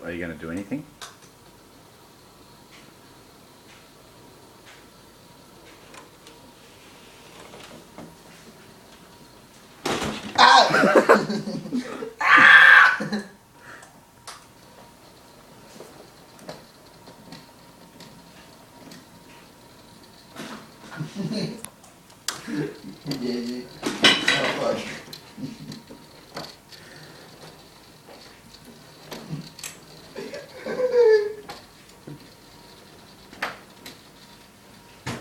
Are you going to do anything?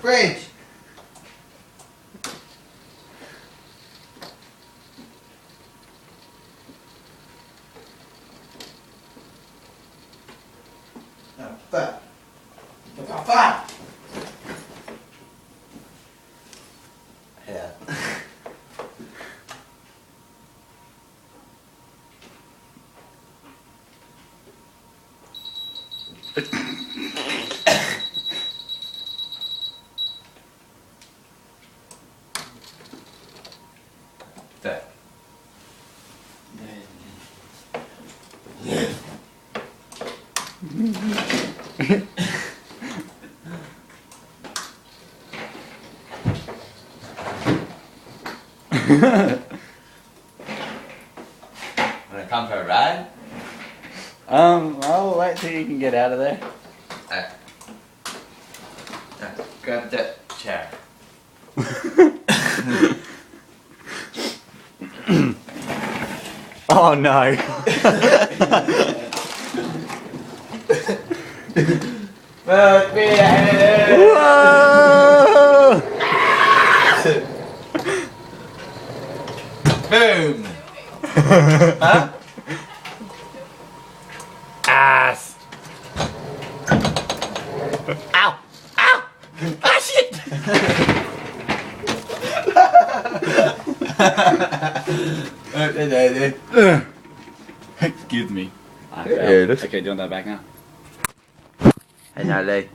Bridge. Fuck. Fuck. Yeah. That. Wanna come for a ride? I'll wait till you can get out of there. Grab that chair. Oh no. Fuck me ahead. Whoa! Boom. Huh? Ass. Ow! Ow! Ah shit! Excuse me. Yeah, Okay, do you want that back now? Hey, Natalie.